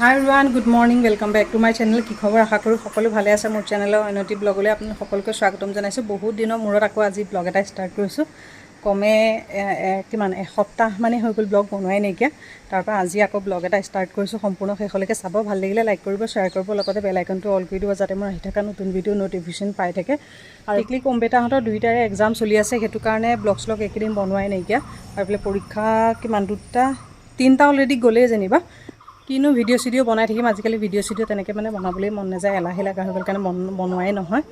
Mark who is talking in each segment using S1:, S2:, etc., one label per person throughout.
S1: High everyone, good morning, welcome back to my channel. কি খবৰ? আশা কৰোঁ সকলো ভালে আছে। মোৰ চেনেলৰ অন্যটি ব্লগলৈ আপোনালোক সকলোকে স্বাগতম জনাইছোঁ। বহুত দিনৰ মূৰত আকৌ আজি ব্লগ এটা ষ্টাৰ্ট কৰিছোঁ। কমে কিমান এসপ্তাহ মানে হৈ গ'ল ব্লগ বনোৱাই নাইকিয়া। তাৰপৰা আজি আকৌ ব্লগ এটা ষ্টাৰ্ট কৰিছোঁ। সম্পূৰ্ণ শেষলৈকে চাব। ভাল লাগিলে লাইক কৰিব, শ্বেয়াৰ কৰিব, লগতে বেল আইকনটো অল কৰি দিব যাতে মোৰ আহি থকা নতুন ভিডিঅ' ন'টিফিকেশ্যন পাই থাকে। আৰু টিকলি অম্বেতাহঁতৰ দুইটাৰে এক্সাম চলি আছে, সেইটো কাৰণে ব্লগ এইকেইদিন বনোৱাই নাইকিয়া। আৰু বোলে পৰীক্ষা কিমান তিনিটা অলৰেডি গ'লেই যেনিবা। কিনো ভিডিঅ' চিডিঅ' বনাই থাকিম, আজিকালি ভিডিঅ' চিডিঅ' তেনেকৈ মানে বনাবলৈ মন নাযায়, এলাহে লগা হৈ গ'ল কাৰণে বনোৱাই নহয়।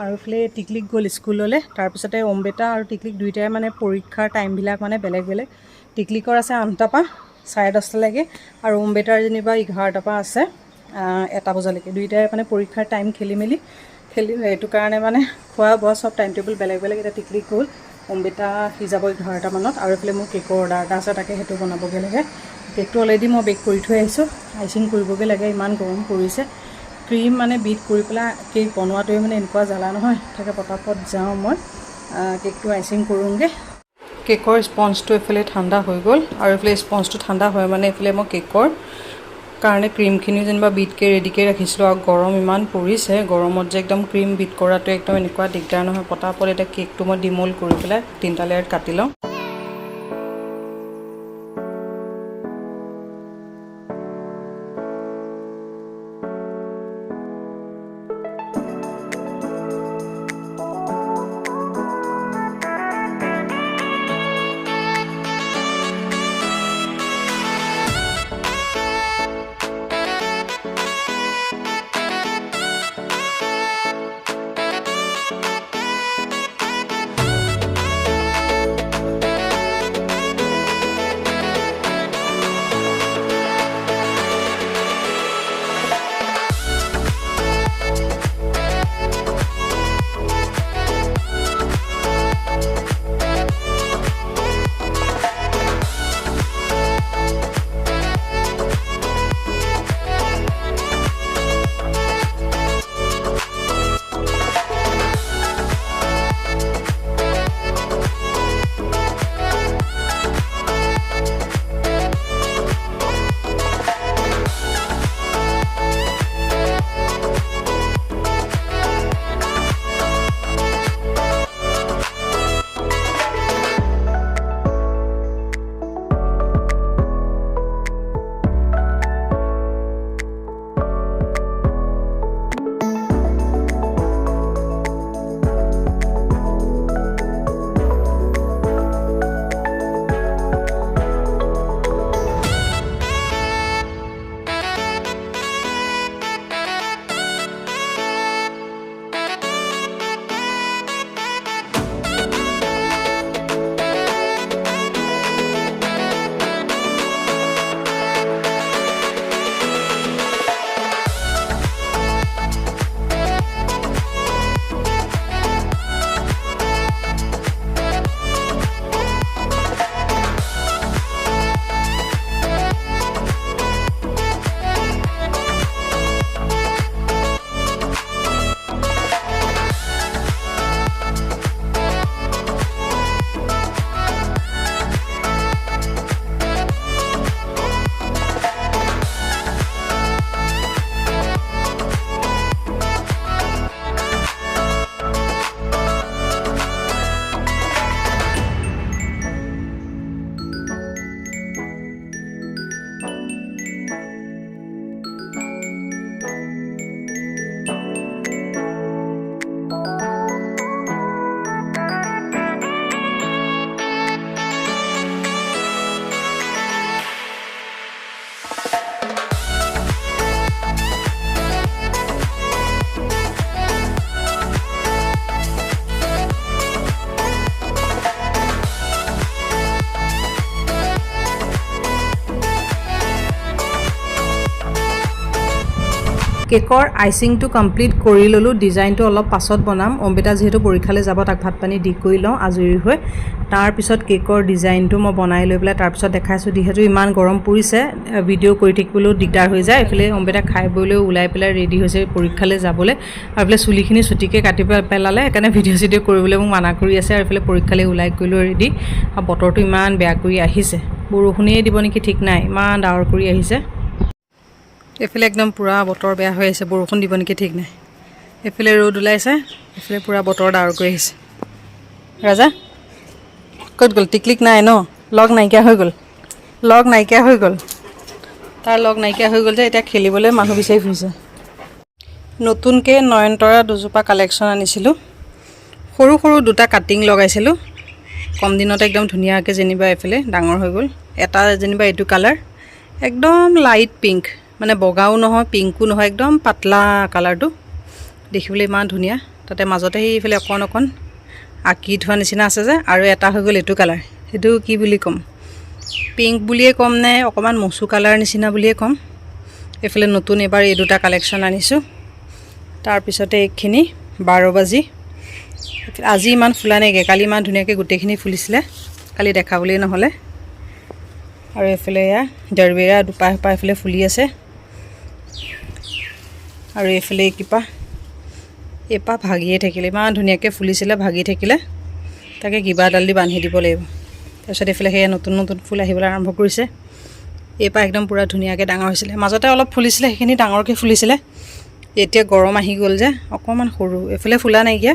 S1: আৰু এইফালে টিকলিক গ'ল স্কুললৈ। তাৰপিছতে অম্বেতা আৰু টিকলিক দুইটাৰে মানে পৰীক্ষাৰ টাইমবিলাক মানে বেলেগ বেলেগ। টিকলিকৰ আছে 8টাৰ পৰা 10:30লৈকে, আৰু অম্বেতাৰ যেনিবা 11টাৰ পৰা আছে 1 বজালৈকে। দুইটাৰে মানে পৰীক্ষাৰ টাইম খেলি এইটো কাৰণে মানে খোৱা বোৱা চব টাইম টেবুল বেলেগ বেলেগ। এতিয়া টিকলিক গ'ল, অম্বেতা সি যাব 11টা মানত। আৰু এইফালে মোৰ কেকৰ অৰ্ডাৰ এটা আছে, তাকে সেইটো বনাবগৈ লাগে। কেকটো অলৰেডি মই বেক কৰি থৈ আহিছোঁ, আইচিং কৰিবগৈ লাগে। ইমান গৰম পৰিছে, ক্ৰীম মানে বিট কৰি পেলাই কেক বনোৱাটোৱে মানে এনেকুৱা জ্বালা নহয়। তাকে পটাপট যাওঁ মই কেকটো আইচিং কৰোঁগৈ। কেকৰ স্পঞ্জটো এইফালে ঠাণ্ডা হৈ গ'ল, আৰু এইফালে স্পঞ্জটো ঠাণ্ডা হয় মানে এইফালে মই কেকৰ কাৰণে ক্ৰীমখিনিও যেনিবা বিটকৈ ৰেডিকৈ ৰাখিছিলোঁ। আৰু গৰম ইমান পৰিছে, গৰমত যে একদম ক্ৰীম বিট কৰাটো একদম এনেকুৱা দিগদাৰ নহয়। পটাপট এতিয়া কেকটো মই ডিমল্ড কৰি পেলাই 3টা লেয়াৰত কাটি লওঁ। কেকৰ আইচিংটো কমপ্লিট কৰি ল'লোঁ। ডিজাইনটো অলপ পাছত বনাম। অম্বেতা যিহেতু পৰীক্ষালৈ যাব, তাক ভাত পানী দি কৰি লওঁ আজৰি হৈ। তাৰপিছত কেকৰ ডিজাইনটো মই বনাই লৈ পেলাই তাৰপিছত দেখাইছোঁ। যিহেতু ইমান গৰম পৰিছে, ভিডিঅ' কৰি থাকিবলৈও দিগদাৰ হৈ যায়। এইফালে অম্বেতা খাই বৈ লৈ ওলাই পেলাই ৰেডি হৈছে পৰীক্ষালৈ যাবলৈ। আৰু এইফালে চুলিখিনি চুটিকৈ কাটি পেলালে, সেইকাৰণে ভিডিঅ' চিডিঅ' কৰিবলৈ মোক মানা কৰি আছে। আৰু এইফালে পৰীক্ষালৈ ওলাই কৰি লৈ ৰেডি। আৰু বতৰটো ইমান বেয়া কৰি আহিছে, বৰষুণেই দিব নেকি ঠিক নাই, ইমান ডাৱৰ কৰি আহিছে। এইফালে একদম পূৰা বতৰ বেয়া হৈ আছে, বৰষুণ দিব নেকি ঠিক নাই। এইফালে ৰ'দ ওলাইছে, এইফালে পূৰা বতৰ ডাৱৰ কৰি আহিছে। ৰাজা ক'ত গ'ল? টিকলিক নাই ন, লগ নাইকিয়া হৈ গ'ল, লগ নাইকিয়া হৈ গ'ল, তাৰ লগ নাইকিয়া হৈ গ'ল যে এতিয়া খেলিবলৈ মানুহ বিচাৰি ফুৰিছে। নতুনকৈ নয়নতৰা দুজোপা কালেকশ্যন আনিছিলোঁ, সৰু সৰু দুটা কাটিং লগাইছিলোঁ কম দিনতে, একদম ধুনীয়াকৈ যেনিবা এইফালে ডাঙৰ হৈ গ'ল। এটা যেনিবা এইটো কালাৰ একদম লাইট পিংক, মানে বগাও নহয় পিংকো নহয়, একদম পাতলা কালাৰটো, দেখিবলৈ ইমান ধুনীয়া। তাতে মাজতে সেইফালে অকণ অকণ আঁকি থোৱা নিচিনা আছে যে, আৰু এটা হৈ গ'ল এইটো কালাৰ। সেইটো কি বুলি ক'ম, পিংক বুলিয়ে ক'ম নে অকণমান মচু কালাৰ নিচিনা বুলিয়ে ক'ম। এইফালে নতুন এবাৰ এই দুটা কালেকশ্যন আনিছোঁ। তাৰপিছতে এইখিনি 12 বাজি, আজি ইমান ফুলা নাইকিয়া, কালি ইমান ধুনীয়াকৈ গোটেইখিনি ফুলিছিলে, কালি দেখাবলৈ নহ'লে। আৰু এইফালে এয়া ডেৰবেৰা দুপাহ এপাহ এইফালে ফুলি আছে। আৰু এইফালে এপাহ ভাগিয়ে থাকিলে, ইমান ধুনীয়াকৈ ফুলিছিলে, ভাগি থাকিলে, তাকে কিবা এডাল দি বান্ধি দিব লাগিব। তাৰপিছত এইফালে সেয়া নতুন নতুন ফুল আহিবলৈ আৰম্ভ কৰিছে। এইপাহ একদম পূৰা ধুনীয়াকৈ ডাঙৰ হৈছিলে, মাজতে অলপ ফুলিছিলে, সেইখিনি ডাঙৰকৈ ফুলিছিলে। এতিয়া গৰম আহি গ'ল যে অকণমান সৰু, এইফালে ফুলা নাইকিয়া,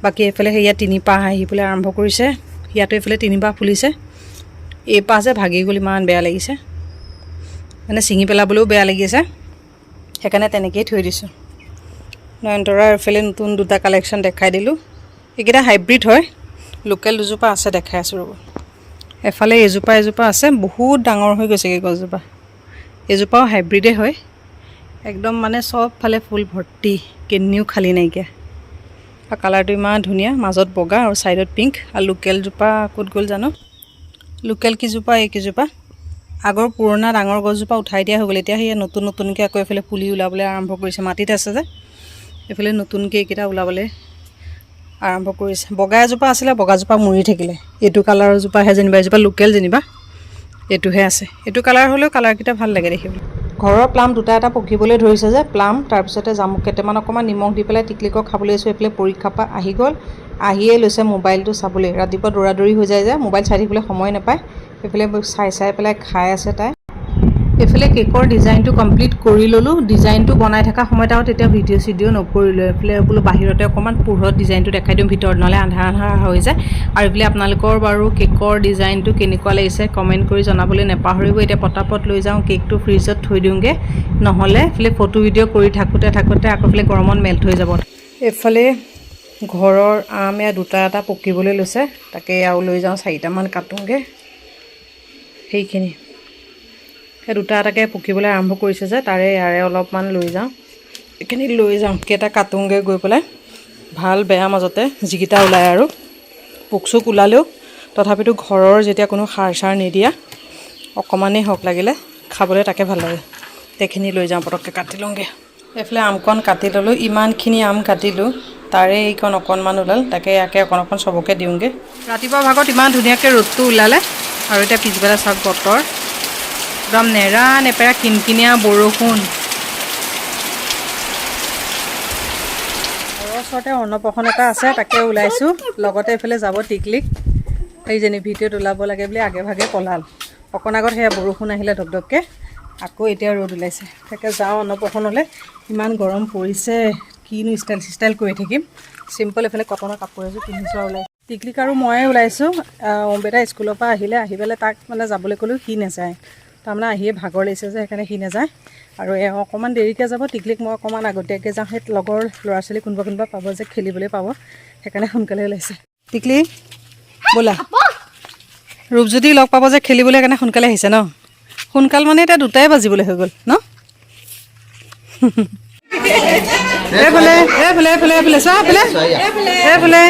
S1: বাকী এইফালে সেয়া 3 পাহ আহিবলৈ আৰম্ভ কৰিছে। ইয়াতো এইফালে 3 পাহ ফুলিছে। এই পাহ যে ভাগি গ'ল, ইমান বেয়া লাগিছে, মানে ছিঙি পেলাবলৈও বেয়া লাগিছে, সেইকাৰণে তেনেকৈয়ে থৈ দিছোঁ। নয়নতৰাৰ এইফালে নতুন দুটা কালেকশ্যন দেখাই দিলোঁ, এইকেইটা হাইব্ৰিড হয়, লোকেল দুজোপা আছে দেখাই আছোঁ ৰ'ব। এফালে এজোপা আছে, বহুত ডাঙৰ হৈ গৈছেগৈ গছজোপা, এজোপাও হাইব্ৰিডে হয়, একদম মানে চবফালে ফুল ভৰ্তি, কেনিও খালী নাইকিয়া। আৰু কালাৰটো ইমান ধুনীয়া, মাজত বগা আৰু ছাইডত পিংক। আৰু লোকেলজোপা ক'ত গ'ল জানো, লোকেল কেইজোপা এইকেইজোপা আগৰ পুৰণা ডাঙৰ গছজোপা উঠাই দিয়া হৈ গ'ল, এতিয়া সেই নতুন নতুনকৈ আকৌ এইফালে পুলি ওলাবলৈ আৰম্ভ কৰিছে, মাটিত আছে যে এইফালে নতুনকৈ এইকেইটা ওলাবলৈ আৰম্ভ কৰিছে। বগা এজোপা আছিলে, বগাজোপা মৰি থাকিলে, এইটো কালাৰৰ জোপাহে যেনিবা, এজোপা লোকেল যেনিবা, এইটোহে আছে। এইটো কালাৰ হ'লেও কালাৰকেইটা ভাল লাগে দেখিবলৈ। ঘৰৰ প্লাম দুটা এটা পকিবলৈ ধৰিছে যে, প্লাম, তাৰপিছতে জামুক কেইটামান অকণমান নিমখ দি পেলাই টিকলিকক খাবলৈ লৈছোঁ। এইফালে পৰীক্ষাৰ পৰা আহি গ'ল, আহিয়ে লৈছে মোবাইলটো চাবলৈ, ৰাতিপুৱা দৌৰা দৌৰি হৈ যায় যে, মোবাইল চাই থাকিবলৈ সময় নাপায়, এইফালে চাই পেলাই খাই আছে তাই। এইফালে কেকৰ ডিজাইনটো কমপ্লিট কৰি ল'লোঁ, ডিজাইনটো বনাই থকা সময়ত আৰু তেতিয়া ভিডিঅ' চিডিঅ' নকৰিলোঁ। এইফালে বোলো বাহিৰতে অকণমান পোহৰত ডিজাইনটো দেখাই দিওঁ, ভিতৰত নহ'লে আন্ধাৰ আন্ধাৰ হৈ যায়। আৰু এইফালে আপোনালোকৰ বাৰু কেকৰ ডিজাইনটো কেনেকুৱা লাগিছে কমেণ্ট কৰি জনাবলৈ নাপাহৰিব। এতিয়া পটাপট লৈ যাওঁ, কেকটো ফ্ৰিজত থৈ দিওঁগৈ, নহ'লে এইফালে ফটো ভিডিঅ' কৰি থাকোঁতে আকৌ এইফালে গৰমত মেল্ট হৈ যাব। এইফালে ঘৰৰ আম এয়া দুটা এটা পকিবলৈ লৈছে, তাকে আৰু লৈ যাওঁ, 4টামান কাটোঁগৈ। সেইখিনি সেই দুটা এটাকৈ পকিবলৈ আৰম্ভ কৰিছে যে, তাৰে ইয়াৰে অলপমান লৈ যাওঁ, এইখিনি লৈ যাওঁ, কেইটা কাটোঁগৈ গৈ পেলাই। ভাল বেয়া মাজতে যিকেইটা ওলায় আৰু, পোক চোক ওলালেও তথাপিতো ঘৰৰ যেতিয়া কোনো সাৰ চাৰ নিদিয়া, অকণমানেই হওক লাগিলে খাবলৈ, তাকে ভাল লাগে। সেইখিনি লৈ যাওঁ, পটককৈ কাটি লওঁগৈ। এইফালে আমকণ কাটি ল'লোঁ, ইমানখিনি আম কাটিলোঁ, তাৰে এইকণ অকণমান ওলাল, তাকে ইয়াকে অকণ অকণ চবকে দিওঁগৈ। ৰাতিপুৱা ভাগত ইমান ধুনীয়াকৈ ৰ'দটো ওলালে, আৰু এতিয়া পিছবেলা চাওক বতৰ একদম নেৰা নেপেৰা কিনকিনীয়া বৰষুণ। ঘৰৰ ওচৰতে অন্নপ্ৰসন এটা আছে, তাকে ওলাইছোঁ, লগতে এইফালে যাব টিকলিক, সেইজনী ভিডিঅ'ত ওলাব লাগে বুলি আগে ভাগে পলাল। অকণ আগত সেয়া বৰষুণ আহিলে ধপধপকৈ, আকৌ এতিয়া ৰ'দ ওলাইছে, তাকে যাওঁ অন্নপ্ৰসনলৈ। ইমান গৰম পৰিছে, কিনো ষ্টাইল কৰি থাকিম, চিম্পল এইফালে কটনৰ কাপোৰ এযোৰ পিন্ধিছোঁ আৰু ওলাইছোঁ। টিকলিক আৰু ময়ে ওলাইছোঁ। অম্বেটা স্কুলৰ পৰা আহিলে, আহি পেলাই তাক মানে যাবলৈ ক'লেও সি নাযায়, তাৰমানে আহিয়ে ভাগৰ লাগিছে যে, সেইকাৰণে সি নাযায়। আৰু এওঁ অকণমান দেৰিকৈ যাব, টিকলিক মই অকণমান আগতীয়াকৈ যাওঁ, সেই লগৰ ল'ৰা ছোৱালী কোনোবা পাব যে, খেলিবলৈ পাব, সেইকাৰণে সোনকালে ওলাইছে। টিকলি ব'লা, ৰূপজ্যোতি লগ পাব যে খেলিবলৈ, কাৰণে সোনকালে আহিছে ন। সোনকাল মানে এতিয়া 2টাই বাজিবলৈ হৈ গ'ল ন। এইফালে চোৱা, এইফালে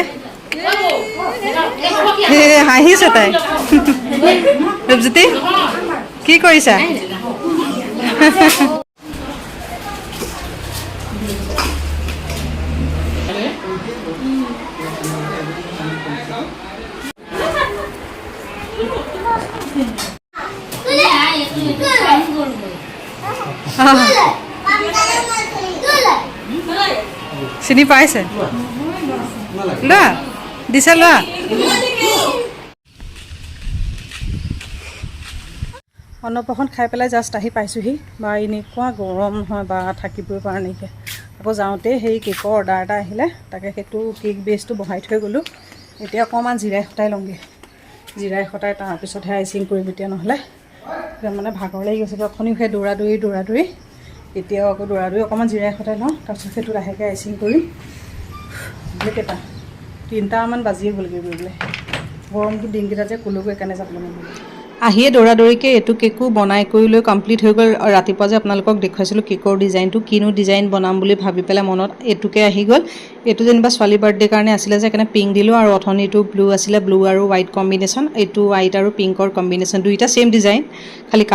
S1: হাঁহিছে তাই। ৰূপজ্যোতি কি কৰিছা? চিনি পাইছে, লোৱা দিছে, লোৱা। অন্নপ্ৰশন খাই পেলাই জাষ্ট আহি পাইছোঁহি বা এনেকুৱা গৰম নহয় বা থাকিবই পৰা নাইকিয়া আকৌ যাওঁতে সেই কেকৰ অৰ্ডাৰ এটা আহিলে তাকে সেইটো কেক বেচটো বহাই থৈ গ'লোঁ এতিয়া অকণমান জিৰাই সতাই লওঁগৈ জিৰাই সতাই তাৰপিছতহে আইচিং কৰিম এতিয়া নহ'লে মানে ভাগৰ লাগি গৈছে অথনিও সেই দৌৰা দৌৰি এতিয়াও আকৌ দৌৰা অকণমান জিৰাই সতাই লওঁ তাৰপিছত সেইটো লাহেকৈ আইচিং কৰিম কেইটা 3টামান বাজিয়ে গ'লগৈ গৈ পেলাই গৰমটো দিনকেইটা যে ক'লৈকো সেইকাৰণে যাবলৈ মন গ'ল আহিয়ে দৌৰাদৌৰিকৈ এইটো কেকো বনাই কৰি লৈ কমপ্লিট হৈ গ'ল ৰাতিপুৱা যে আপোনালোকক দেখুৱাইছিলোঁ কেকৰ ডিজাইনটো কিনো ডিজাইন বনাম বুলি ভাবি পেলাই মনত এইটোকে আহি গ'ল এইটো যেনিবা ছোৱালী বাৰ্থডে কাৰণে আছিলে যে সেইকাৰণে পিংক দিলোঁ আৰু অথনিটো ব্লু আছিলে ব্লু আৰু হোৱাইট কম্বিনেশ্যন এইটো হোৱাইট আৰু পিংকৰ কম্বিনেশ্যন দুইটা ছেইম ডিজাইন খালি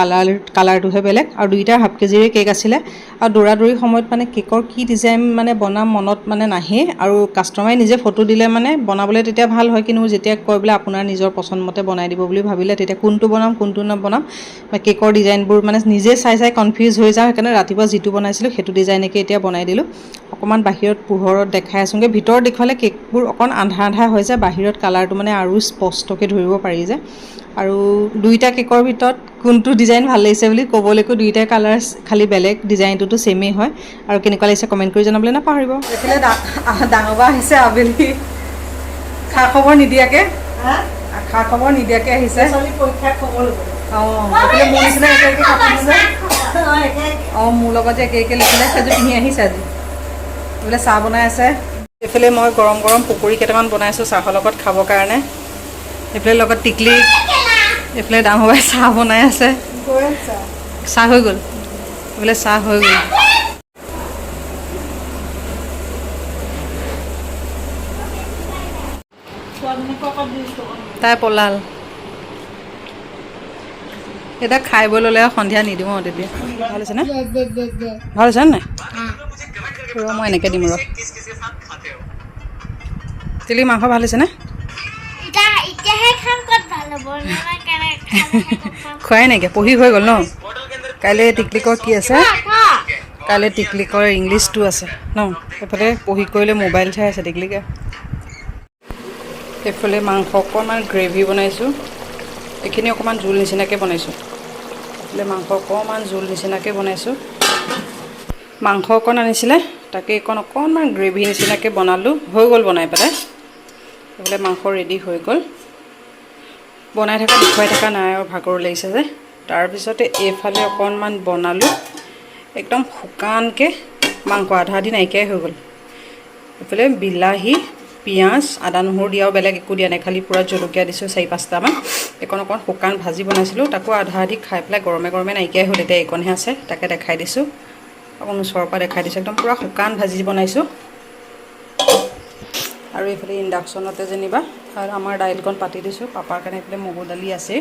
S1: কালাৰটোহে বেলেগ আৰু দুইটাৰ হাফ কেজিৰে কেক আছিলে আৰু দৌৰাদৌৰি সময়ত মানে কেকৰ কি ডিজাইন মানে বনাম মনত মানে নাহে আৰু কাষ্টমাৰে নিজে ফটো দিলে মানে বনাবলৈ তেতিয়া ভাল হয় কিন্তু যেতিয়া কয় বোলে আপোনাৰ নিজৰ পচন্দমতে বনাই দিব বুলি ভাবিলে তেতিয়া কোনটো বনাম কোনটো নবনাম বা কেকৰ ডিজাইনবোৰ মানে নিজে চাই কনফিউজ হৈ যাওঁ সেইকাৰণে ৰাতিপুৱা যিটো বনাইছিলোঁ সেইটো ডিজাইনকে এতিয়া বনাই দিলোঁ অকণমান বাহিৰত পোহৰত দেখাই আছোঁগৈ ভিতৰত দেখুৱালে কেকবোৰ অকণ আন্ধা হৈ যায় বাহিৰত কালাৰটো মানে আৰু স্পষ্টকৈ ধৰিব পাৰি যে আৰু দুইটা কেকৰ ভিতৰত কোনটো ডিজাইন ভাল লাগিছে বুলি ক'বলৈকো দুইটা কালাৰ খালি বেলেগ ডিজাইনটোতো ছেমেই হয় আৰু কেনেকুৱা লাগিছে কমেণ্ট কৰি জনাবলৈ নাপাহৰিব এইফালে ডাঙৰ বা আহিছে আবেলি খা খবৰ নিদিয়াকৈ আহিছে পৰীক্ষাৰ খবৰ এইফালে মোৰ নিচিনা একে কাপোৰ মোৰ লগত যে একে লিখিলে সেইযোৰ পিন্ধি আহিছে আজি এইফালে চাহ বনাই আছে এইফালে মই গৰম পকৰি কেইটামান বনাইছোঁ চাহৰ লগত খাবৰ কাৰণে এইফালে লগত টিকলি এইফালে ডাঙৰ বাই চাহ বনাই আছে চাহ হৈ গ'ল এইফালে চাহ হৈ গ'ল তাই পলাল এতিয়া খাই বৈ ল'লে আৰু সন্ধিয়া নিদিওঁ আৰু তেতিয়া ভাল হৈছেনে ভাল হৈছে নাই মই এনেকৈ দিম ৰ তিলি মাংস ভাল হৈছেনে খোৱাই নাইকিয়া পঢ়ি হৈ গ'ল ন কাইলৈ টিকলিকৰ কি আছে কাইলৈ টিকলিকৰ ইংলিছটো আছে ন সেইফালে পঢ়ি কৰিলে মোবাইল চাই আছে টিকলিকে এইফালে মাংস অকণমান গ্ৰেভি বনাইছোঁ এইখিনি অকণমান জোল নিচিনাকৈ বনাইছোঁ এইফালে মাংস অকণমান জোল নিচিনাকৈ বনাইছোঁ মাংস অকণ আনিছিলে তাকে অকণমান গ্ৰেভি নিচিনাকৈ বনালোঁ হৈ গ'ল বনাই পেলাই এইফালে মাংস ৰেডি হৈ গ'ল বনাই থকা দেখুৱাই থকা নাই আৰু ভাগৰ লাগিছে যে তাৰপিছতে এইফালে অকণমান বনালোঁ একদম শুকানকৈ মাংস আধা আধি নাইকিয়াই হৈ গ'ল এইফালে বিলাহী পিঁয়াজ আদা নহৰু দিয়াও বেলেগ একো দিয়া নাই খালি পূৰা জলকীয়া দিছোঁ 4-5টামান অকণ শুকান ভাজি বনাইছিলোঁ তাকো আধা আধি খাই পেলাই গৰমে নাইকিয়াই হ'ল এতিয়া এইকণহে আছে তাকে দেখাই দিছোঁ অকণ ওচৰৰ পৰা দেখাই দিছোঁ একদম পূৰা শুকান ভাজি বনাইছোঁ আৰু এইফালে ইণ্ডাকশ্যনতে যেনিবা আৰু আমাৰ দাইলকণ পাতি দিছোঁ পাপাৰ কাৰণে এইফালে মগু দালি আছে